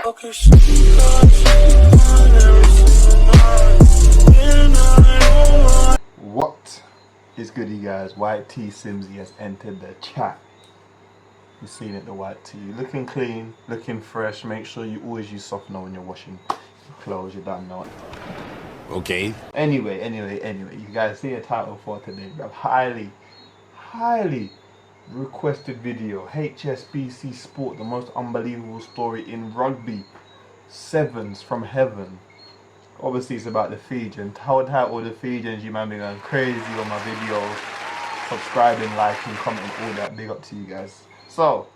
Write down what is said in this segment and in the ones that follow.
What is good, you guys? White T Simsy has entered the chat. You've seen it, the white tee. Looking clean, looking fresh. Make sure you always use softener when you're washing your clothes. You don't know it. Okay. Anyway. You guys see a title for today. We have highly requested video. HSBC Sport, the most unbelievable story in rugby. Sevens from heaven. Obviously it's about the Fijians. How all the Fijians, you man be going crazy on my videos. Subscribing, liking, commenting, all that. Big up to you guys. So,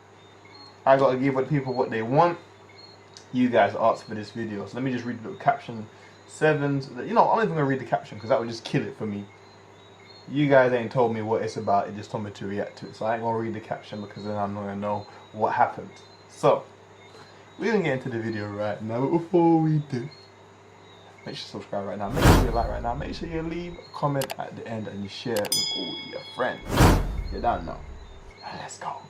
I gotta give the people what they want. You guys asked for this video. So let me just read the caption. Sevens, you know, I'm not even gonna read the caption because that would just kill it for me. You guys ain't told me what it's about, it just told me to react to it. So I ain't gonna read the caption because then I'm not gonna know what happened. So, we're gonna get into the video right now. But before we do, make sure you subscribe right now, make sure you like right now, make sure you leave a comment at the end and you share it with all your friends. You don't know. Let's go.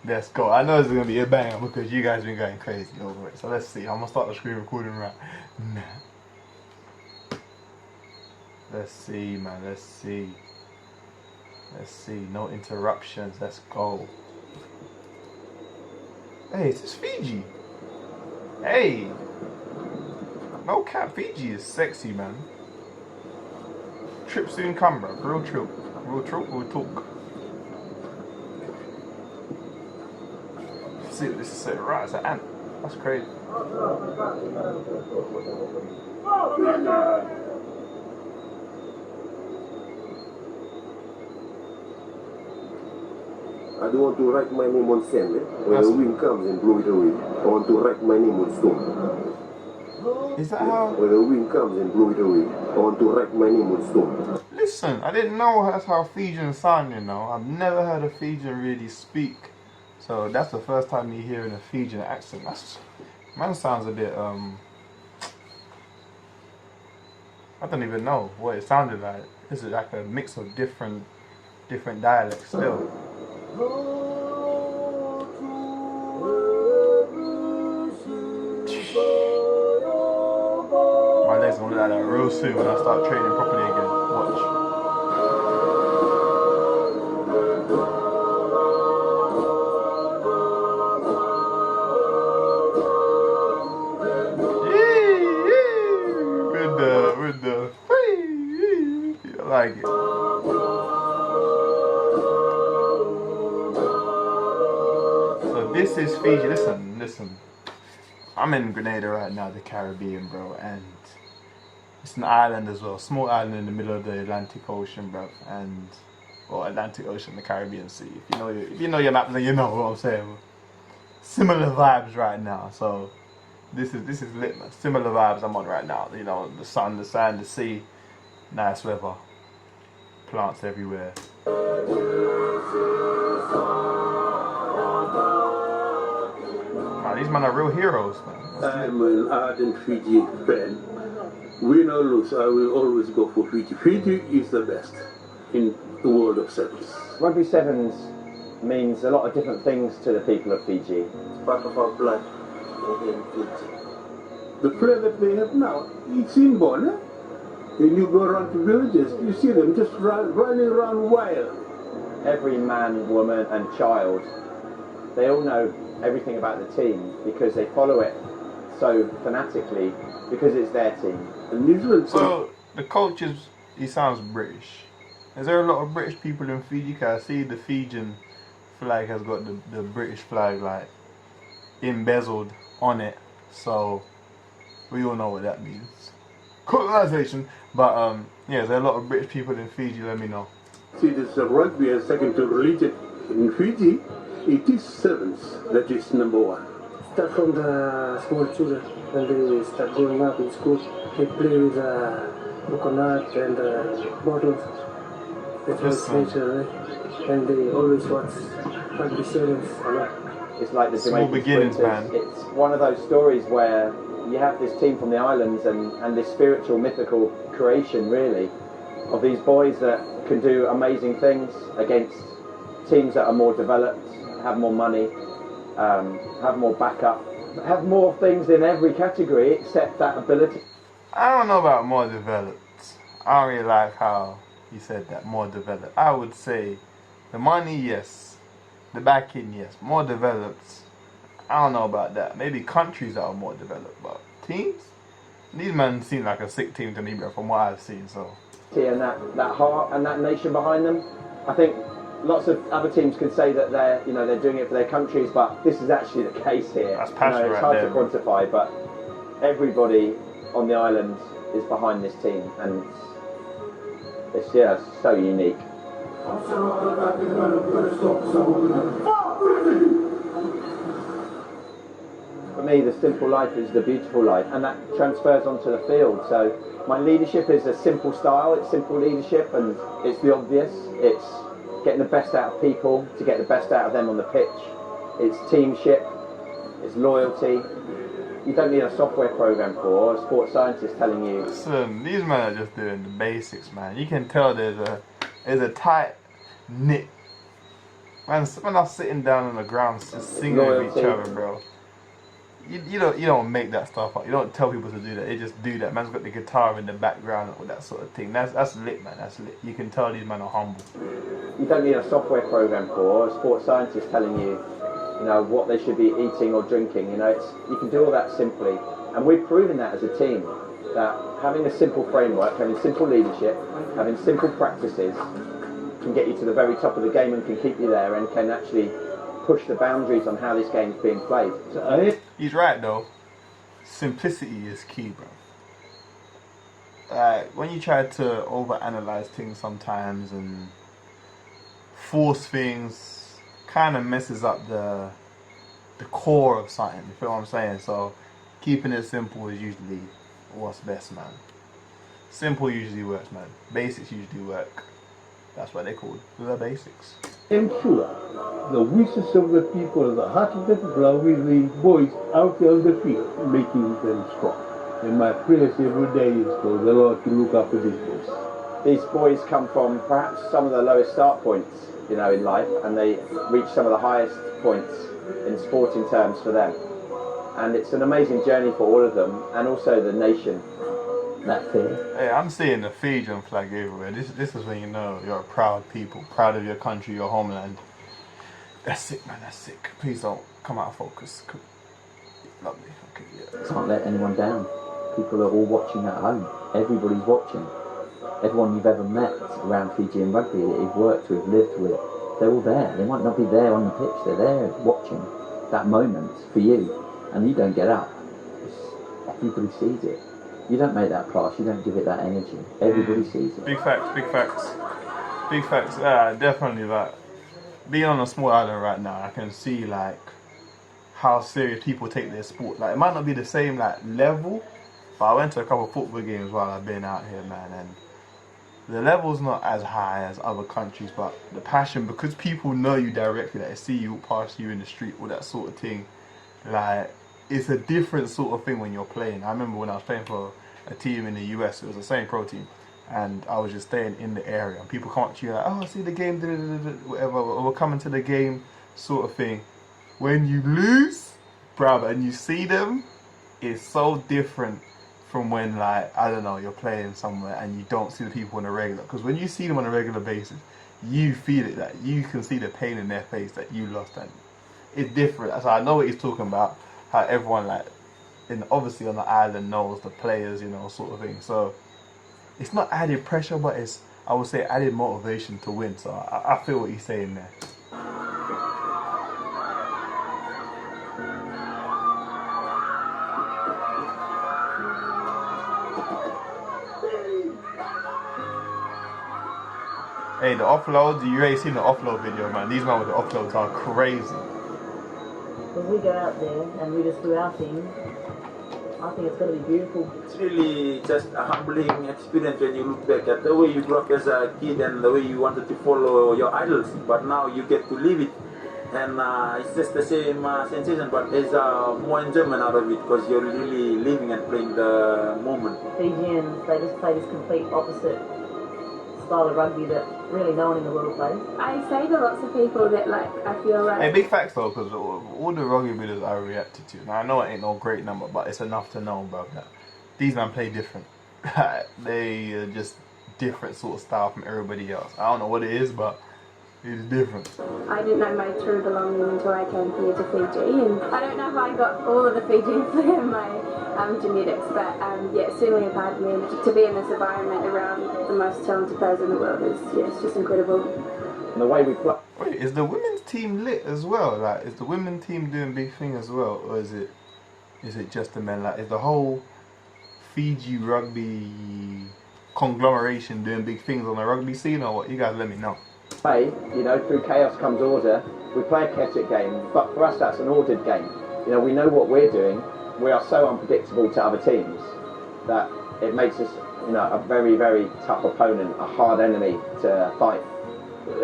Let's go. I know it's gonna be a banger because you guys been going crazy over it. So let's see. I'm gonna start the screen recording right now. Let's see, man. Let's see. Let's see. No interruptions. Let's go. Hey, is this Fiji? Hey. No cap. Fiji is sexy, man. Trip soon come, bro. Real trip. We'll talk. See, this is so right. It's an ant. That's crazy. I don't want to write my name on sand, eh? When the wind comes and blow it away. I want to write my name on stone. Is that how? When the wind comes and blow it away, I want to write my name on stone. Listen, I didn't know that's how Fijians sound, you know. I've never heard a Fijian really speak. So that's the first time you're hearing a Fijian accent. Man sounds a bit, I don't even know what it sounded like. This is like a mix of different dialects still. My legs gonna look like that real soon when I start training properly again. Watch. With the I like it. So this is Fiji. Listen. I'm in Grenada right now, the Caribbean, bro, and it's an island as well, small island in the middle of the Atlantic Ocean, bro, Atlantic Ocean, the Caribbean Sea. If you know your map, then you know what I'm saying. Similar vibes right now, so this is lit, man. Similar vibes I'm on right now. You know, the sun, the sand, the sea, nice weather, plants everywhere. These men are real heroes, man. I'm an ardent Fiji fan. Win or lose, I will always go for Fiji. Fiji is the best in the world of sevens. Rugby sevens means a lot of different things to the people of Fiji. It's part of our blood in Fiji. The player that they have now, it's inborn, eh? When you go around to villages, you see them just running around wild. Every man, woman and child, they all know everything about the team because they follow it so fanatically because it's their team. So the coach he sounds British. Is there a lot of British people in Fiji? Cause I see the Fijian flag has got the British flag like embezzled on it. So we all know what that means. Colonization. But yeah, is there a lot of British people in Fiji? Let me know. See, this rugby is second to religion in Fiji. It is sevens that is number one. Start from the small children when they start growing up in school. They play with coconut and bottles. That's what's nature, right? And they always watch rugby sevens a lot. It's like the small beginnings, man. It's one of those stories where you have this team from the islands and this spiritual, mythical creation, really, of these boys that can do amazing things against teams that are more developed, have more money, have more backup, have more things in every category except that ability. I don't know about more developed. I don't really like how you said that, more developed. I would say the money, yes. The backing, yes. More developed. I don't know about that. Maybe countries that are more developed, but teams? These men seem like a sick team to me, bro, from what I've seen, so. And that heart and that nation behind them. I think lots of other teams could say that they're doing it for their countries, but this is actually the case here. That's passion it's right hard there, to quantify, but everybody on the island is behind this team, and it's so unique. For me, the simple life is the beautiful life, and that transfers onto the field. So my leadership is a simple style, it's simple leadership, and it's the obvious. It's getting the best out of people to get the best out of them on the pitch. It's teamship, it's loyalty. You don't need a software program for, or a sports scientist telling you. Listen, these men are just doing the basics, man. You can tell there's a tight knit. Man, when I'm sitting down on the ground just singing with each other, bro. You don't make that stuff up. You don't tell people to do that. They just do that. Man's got the guitar in the background or that sort of thing. That's lit, man. That's lit. You can tell these men are humble. You don't need a software program for, or a sports scientist telling you, what they should be eating or drinking. You can do all that simply, and we've proven that as a team. That having a simple framework, having simple leadership, having simple practices can get you to the very top of the game and can keep you there and can actually push the boundaries on how this game's being played. He's right though. Simplicity is key, bro. When you try to overanalyze things sometimes and force things, kind of messes up the core of something. You feel what I'm saying? So keeping it simple is usually what's best, man. Simple usually works, man. Basics usually work. That's what they call the basics. Ensure the wishes of the people, the heart of the people are with the boys out there on the field, making them strong. And my prayers every day is for the Lord to look after these boys. These boys come from perhaps some of the lowest start points, in life, and they reach some of the highest points in sporting terms for them. And it's an amazing journey for all of them, and also the nation. That fear. Hey, I'm seeing the Fijian flag everywhere. This is when you know you're a proud people, proud of your country, your homeland. That's sick, man. That's sick. Please don't come out of focus. Lovely. Okay, yeah. Can't let anyone down. People are all watching at home. Everybody's watching. Everyone you've ever met around Fijian rugby that you've worked with, lived with, they're all there. They might not be there on the pitch. They're there watching that moment for you, and you don't get up. Everybody sees it. You don't make that pass, you don't give it that energy. Everybody sees it. Big facts, big facts. Big facts. Definitely, like, being on a small island right now, I can see, like, how serious people take their sport. Like, it might not be the same, like, level, but I went to a couple of football games while I've been out here, man, and the level's not as high as other countries, but the passion, because people know you directly, like, they see you walk past you in the street, all that sort of thing, like, it's a different sort of thing when you're playing. I remember when I was playing for a team in the US, it was the same pro team, and I was just staying in the area, and people come up to you like, oh, see the game, whatever, we're coming to the game, sort of thing. When you lose, bruv, and you see them, it's so different from when, like, I don't know, you're playing somewhere and you don't see the people on a regular. Because when you see them on a regular basis, you feel it, that you can see the pain in their face that you lost, and it's different. So I know what he's talking about, how everyone, like, obviously on the island knows the players, sort of thing. So it's not added pressure, but it's, I would say, added motivation to win. So I feel what he's saying there. Hey, the offloads, you already seen the offload video, man. These men with the offloads are crazy. When we go out there and we just do our thing, I think it's going to be beautiful. It's really just a humbling experience when you look back at the way you grew up as a kid and the way you wanted to follow your idols, but now you get to live it. And it's just the same sensation, but there's more enjoyment out of it because you're really living and playing the moment. Fijians, they just play this complete opposite style of rugby that really no one in the world plays. I say to lots of people that, like, I feel like... Hey, big facts though, because all the rugby videos I reacted to, now I know it ain't no great number, but it's enough to know, bro, that these men play different. They are just different sort of style from everybody else. I don't know what it is, but it's different. I didn't know my true belonging until I came here to Fiji, and I don't know how I got all of the Fijians in my genetics, but yeah, it certainly impacted me. And to be in this environment around the most talented players in the world is, yeah, it's just incredible. And the way we play. Wait, is the women's team lit as well? Like, is the women's team doing big thing as well, or is it just the men? Like, is the whole Fiji rugby conglomeration doing big things on the rugby scene, or what? You guys let me know. Play, you know, through chaos comes order. We play a chaotic game, but for us that's an ordered game. You know, we know what we're doing. We are so unpredictable to other teams that it makes us, you know, a very, very tough opponent, a hard enemy to fight.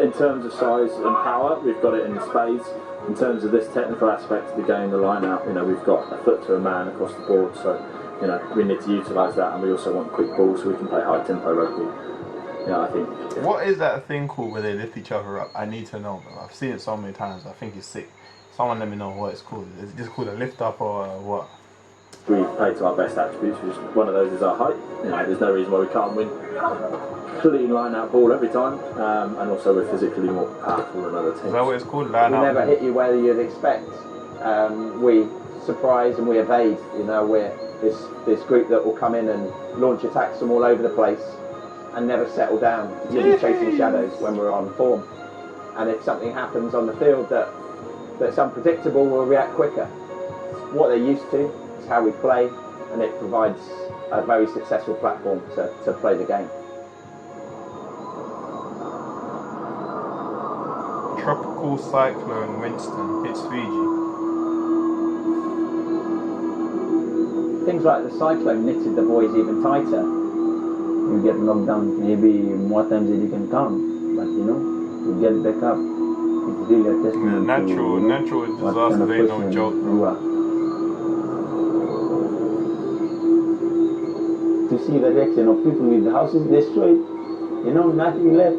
In terms of size and power, we've got it in spades. In terms of this technical aspect of the game, the line-out, you know, we've got a foot to a man across the board, so, you know, we need to utilise that, and we also want quick balls so we can play high-tempo rugby. Yeah, I think. Yeah. What is that thing called where they lift each other up? I need to know, bro. I've seen it so many times. I think it's sick. Someone let me know what it's called. Is it just called a lift up or what? We play to our best attributes, which one of those is our height. You know, there's no reason why we can't win. Clean line-out ball every time, and also we're physically more powerful than other teams. Is that what it's called? Line-out? We never hit you where you'd expect. We surprise and we evade. You know, we're this group that will come in and launch attacks from all over the place and never settle down. You'll be chasing shadows when we're on form. And if something happens on the field that's unpredictable, we'll react quicker. It's what they're used to, it's how we play, and it provides a very successful platform to play the game. Tropical cyclone Winston hits Fiji. Things like the cyclone knitted the boys even tighter. You get knocked down maybe more times than you can count, but you know, you get back up. It's really a testament natural disasters ain't no joke, bro. To see the reaction of people with the houses destroyed, you know, nothing left,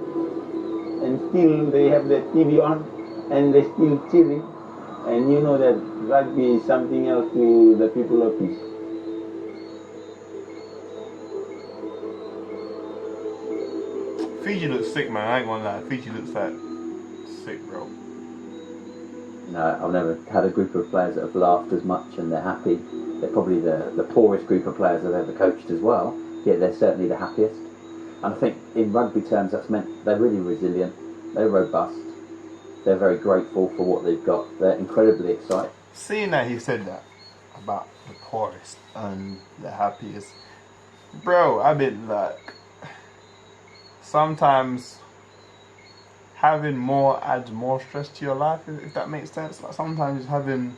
and still they have the TV on and they're still cheering, and you know that rugby is something else to the people of Fiji. Fiji looks sick, man. I ain't gonna lie. Fiji looks like sick, bro. No, I've never had a group of players that have laughed as much and they're happy. They're probably the poorest group of players I've ever coached as well, yet they're certainly the happiest. And I think in rugby terms that's meant they're really resilient, they're robust, they're very grateful for what they've got, they're incredibly excited. Seeing that he said that about the poorest and the happiest, bro, I've been like, sometimes having more adds more stress to your life, if that makes sense. Like sometimes just having,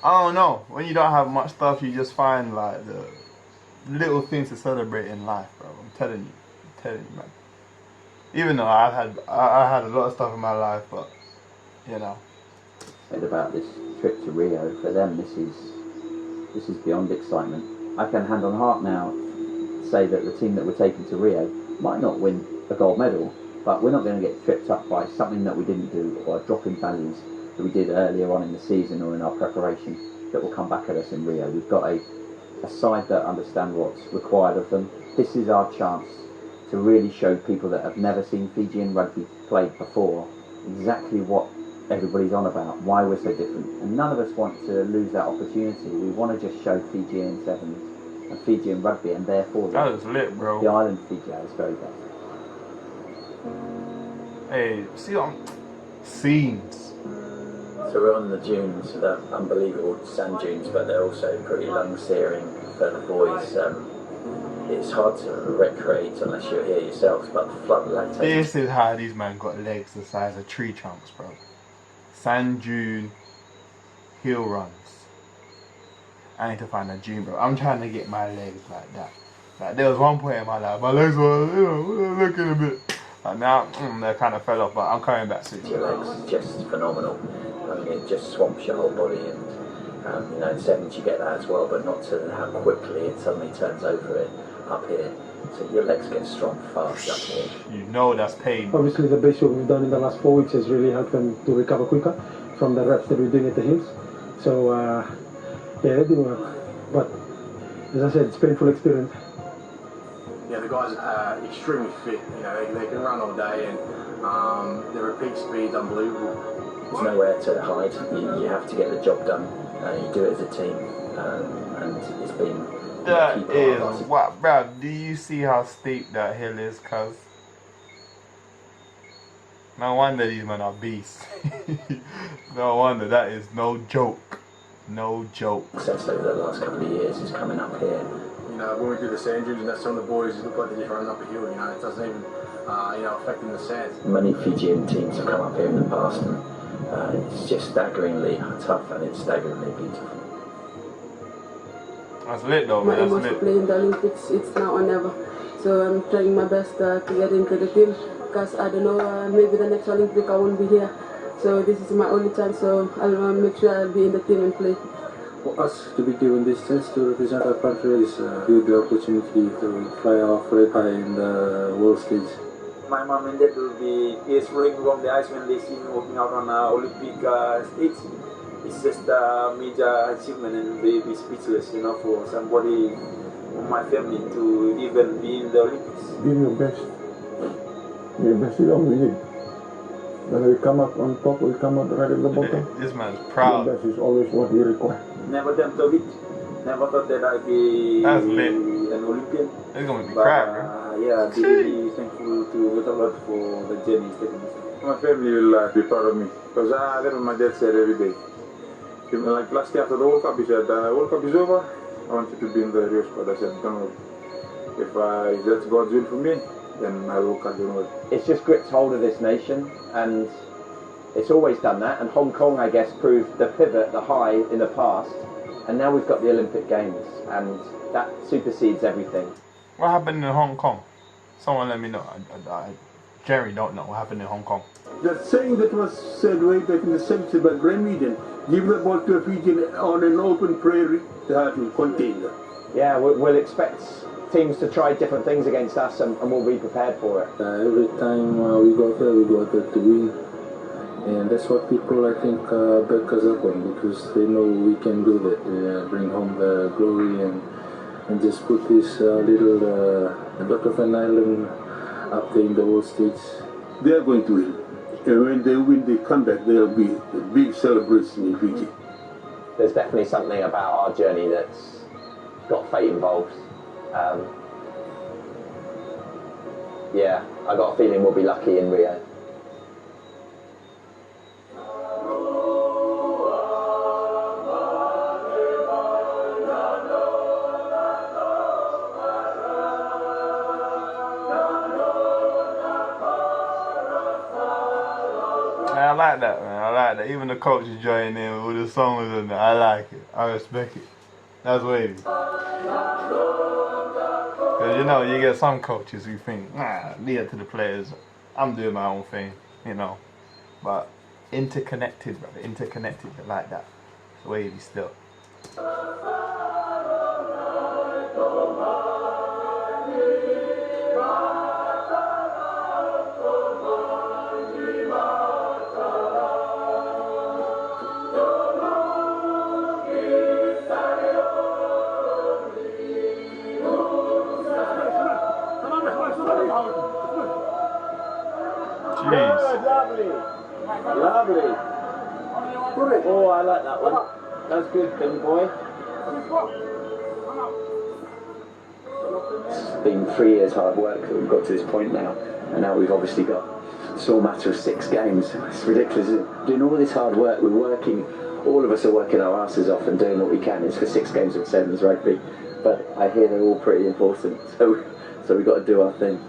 I don't know, when you don't have much stuff, you just find like the little things to celebrate in life, bro. I'm telling you, man. Even though I had a lot of stuff in my life, but you know. Said about this trip to Rio, for them this is beyond excitement. I can hand on heart now say that the team that we're taking to Rio might not win a gold medal, but we're not going to get tripped up by something that we didn't do or a drop in values that we did earlier on in the season or in our preparation that will come back at us in Rio. We've got a side that understand what's required of them. This is our chance to really show people that have never seen Fijian rugby played before exactly what everybody's on about, why we're so different. And none of us want to lose that opportunity. We want to just show Fijian sevens and Fijian rugby, and therefore that was lit, bro. The island Fiji is very best. Hey, see on scenes. So we're on the dunes, the unbelievable sand dunes, but they're also pretty lung-searing for the boys. It's hard to recreate unless you're here yourselves, but the flood lactate. This is how these men got legs the size of tree trunks, bro. Sand dune, hill runs. I need to find a dune, bro. I'm trying to get my legs like that. Like there was one point in my life, my legs were, you know, looking a bit. Like now, they kind of fell off, but I'm coming back soon. Your legs just phenomenal. I mean, it just swamps your whole body, and you know, in sevens you get that as well, but not to how quickly it suddenly turns over it. up here. So your legs get strong fast up here. You know that's pain. Obviously, the base work we've done in the last 4 weeks has really helped them to recover quicker from the reps that we're doing at the hills. So, yeah, they do work. But, as I said, it's a painful experience. Yeah, the guys are extremely fit. You know, they can run all day, and their repeat speed's unbelievable. There's nowhere to hide. You have to get the job done. You do it as a team, and it's been. That is what, bro. Do you see how steep that hill is, cuz? No wonder these men are beasts. No wonder, that is no joke. No joke. Success over the last couple of years is coming up here. You know, when we do the sand dunes, and that's some of the boys look like they're just running up a hill. You know, it doesn't even, affect them the sands. Many Fijian teams have come up here in the past, and it's just staggeringly tough, and it's staggeringly beautiful. That's lit though, My man. aim was to play in the Olympics. It's now or never. So I'm trying my best to get into the team, because I don't know, maybe the next Olympic I won't be here. So this is my only chance, so I'll make sure I'll be in the team and play. For us to be given this chance to represent our country is a good opportunity to fly our flag high in the world stage. My mom and dad will be tears rolling from the eyes when they see me walking out on Olympic stage. It's just a major achievement, and they be speechless, for somebody from my family to even be in the Olympics. Give your best. Your best is all we need. Whether we come up on top or we come out right at the bottom. This man's proud. Your best is always what we require. Never dreamt of it. Never thought that I'd be an Olympian. It's gonna be crack, bro. Yeah, I'd be really thankful to Wetterlord for the journey he's taken us. My family will be proud of me, because that's what my dad said every day. Like last year after the World Cup, he said, World Cup is over, I want you to be in the Rio squad. I said, don't worry. If that's God's will for me, then I will cut, don't worry. It's just gripped hold of this nation, and it's always done that. And Hong Kong, I guess, proved the pivot, the high in the past. And now we've got the Olympic Games, and that supersedes everything. What happened in Hong Kong? Someone let me know. I Jerry don't know what happened in Hong Kong. The saying that was said way back in the 70s by Remedian, give the ball to a Fijian on an open prairie, that will contain them. Yeah, we'll expect teams to try different things against us, and we'll be prepared for it. Every time we go there to win. And that's what people, I think, back us up on, because they know we can do that. Bring home the glory and just put this little dot of an island up there in the world stage. They are going to win. And when they win, they come back, there will be a big celebration in Fiji. There's definitely something about our journey that's got fate involved. Yeah, I got a feeling we'll be lucky in Rio. I like that, man. I like that. Even the coach is joining in with the songs in there. I like it. I respect it. That's wavy. Because you get some coaches who think, leave it to the players. I'm doing my own thing, But interconnected, brother. Interconnected like that. It's wavy still. Lovely. Lovely. Oh, I like that one. That's good, Billy boy. It's been 3 years hard work that we've got to this point now, and now we've obviously got a small matter of 6 games. It's ridiculous. Doing all this hard work, we're working, all of us are working our asses off and doing what we can. It's for 6 games of sevens rugby, but I hear they're all pretty important, so we've got to do our thing.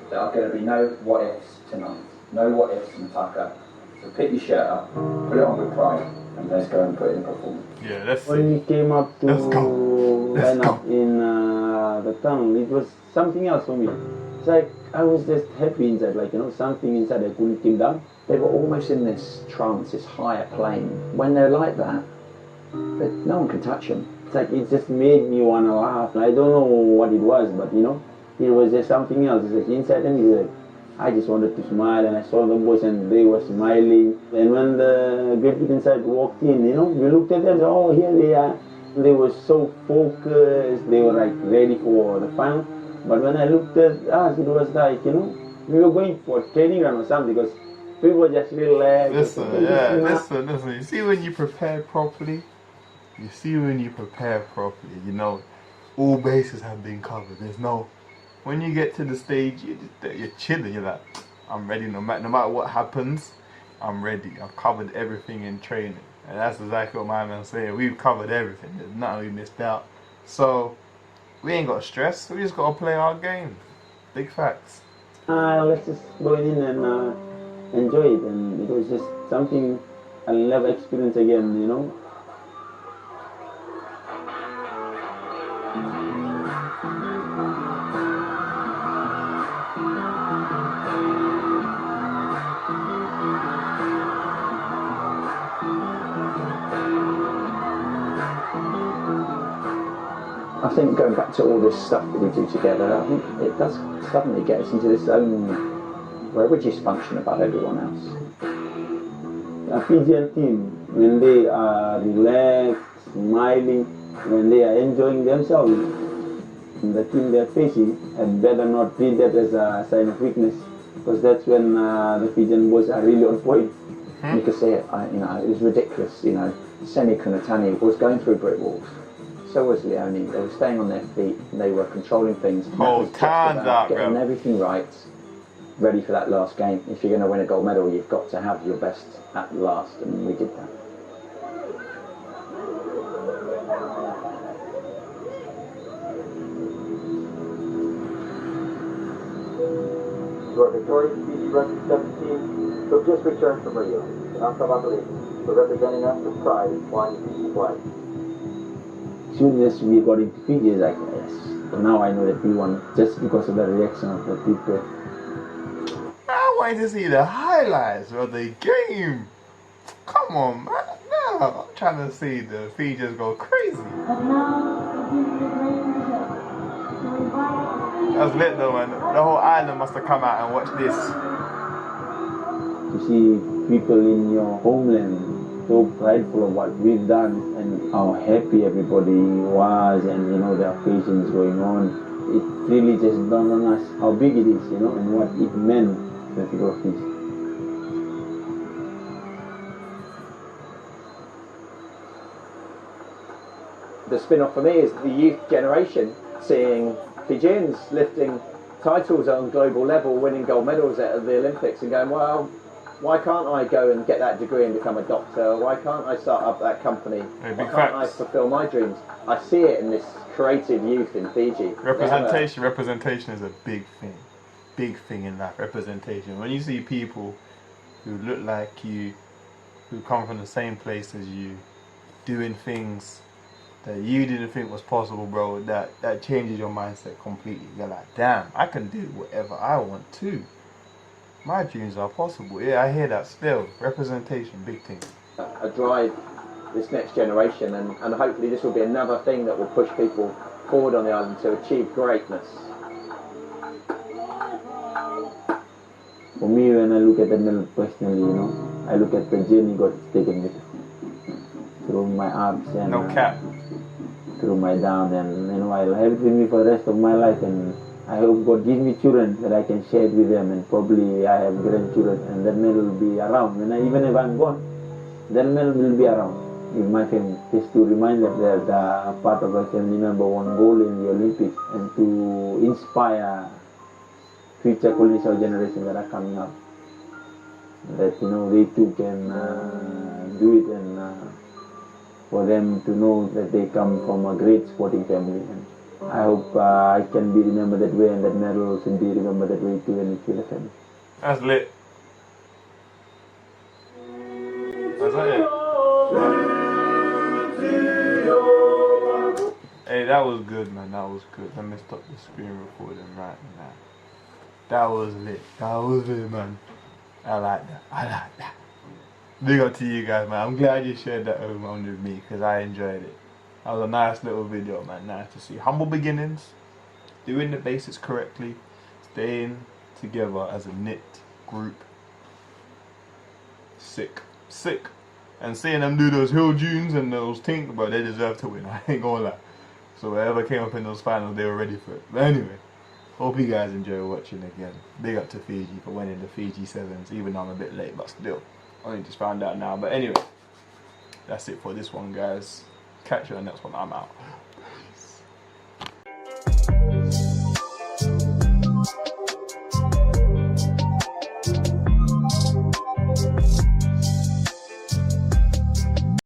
There are going to be no what ifs tonight. No what ifs, Mataka. So pick your shirt up, put it on with pride, and let's go and put in a performance. Yeah, let's see. When we came up to line up in the tunnel, it was something else for me. It's like I was just happy inside, something inside I couldn't keep down. They were almost in this trance, this higher plane. When they're like that, no one can touch them. It's like it just made me want to laugh. I don't know what it was, but you know, it was just something else. It's like inside and it's like, I just wanted to smile, and I saw the boys and they were smiling. And when the Great Britain side walked in, you know, we looked at them and said, oh, here they are. They were so focused, they were like ready for the final. But when I looked at us, it was like, you know, we were going for a training run or something because people were just relaxed. Listen. You see when you prepare properly? You know, all bases have been covered. There's no... When you get to the stage, you're chilling. You're like, I'm ready. No matter what happens, I'm ready. I've covered everything in training, and that's exactly what my man's saying. We've covered everything. There's nothing we missed out. So we ain't got to stress. We just got to play our game. Big facts. Let's just go in and enjoy it, and it was just something I'll never experience again. You know. I think going back to all this stuff that we do together, I think it does suddenly get us into this zone where we just function above everyone else. A Fijian team, when they are relaxed, smiling, when they are enjoying themselves, the team they're facing had better not treat that as a sign of weakness, because that's when the Fijian boys are really on point. You could see it, you know, it was ridiculous, you know. Semi Kunatani was going through brick walls. So was Leone. They were staying on their feet, they were controlling things. Whole time's up, getting bro. everything right, ready for that last game. If you're going to win a gold medal, you've got to have your best at last, and we did that. To our victorious Fiji Rugby 17, who have just returned from Rio, for representing us with pride and flying the Fiji flag. As soon as we got into Fiji, it's like, yes. But now I know that we won just because of the reaction of the people. I wanted to see the highlights of the game. Come on, man. No, I'm trying to see the Fijians go crazy. That's lit though, man. The whole island must have come out and watched this. To see people in your homeland so prideful of what we've done and how happy everybody was, and you know the occasions going on, it really just dawned on us how big it is, you know, and what it meant to the people of Fiji. The spin-off for me is the youth generation, seeing Fijians lifting titles on global level, winning gold medals at the Olympics, and going, well, why can't I go and get that degree and become a doctor? Why can't I start up that company? Why can't I fulfill my dreams? I see it in this creative youth in Fiji. Representation is a big thing in life. Representation. When you see people who look like you, who come from the same place as you, doing things that you didn't think was possible, bro, that changes your mindset completely. You're like, damn, I can do whatever I want to. My dreams are possible. Yeah, I hear that still. Representation, big thing. A drive this next generation, and hopefully this will be another thing that will push people forward on the island to achieve greatness. For me, when I look at the medal personally, you know, I look at the journey God has taken me through my ups and through my downs, and you know, I'll have it with me for the rest of my life, and I hope God gives me children that I can share it with them, and probably I have grandchildren, and that medal will be around. Even if I'm gone, that medal will be around with my family, just to remind them that part of our family member won gold in the Olympics, and to inspire future collegial generations that are coming up, that you know they too can do it, and for them to know that they come from a great sporting family. And I hope I can be remembered that way, and that medal should be remembered that way too, and it's with the family. That's lit. That's it. Hey, that was good, man. That was good. Let me stop the screen recording right now. That was lit. That was lit, man. I like that. I like that. Big up to you guys, man. I'm glad you shared that moment with me, because I enjoyed it. That was a nice little video, man. Nice to see. Humble beginnings, doing the basics correctly, staying together as a knit group. Sick. And seeing them do those hill dunes and those things, but they deserve to win. I ain't gonna lie. So whoever came up in those finals, they were ready for it. But anyway, hope you guys enjoy watching again. Big up to Fiji for winning the Fiji Sevens, even though I'm a bit late, but still. I only just found out now. But anyway, that's it for this one, guys. Catch you on the next one. I'm out.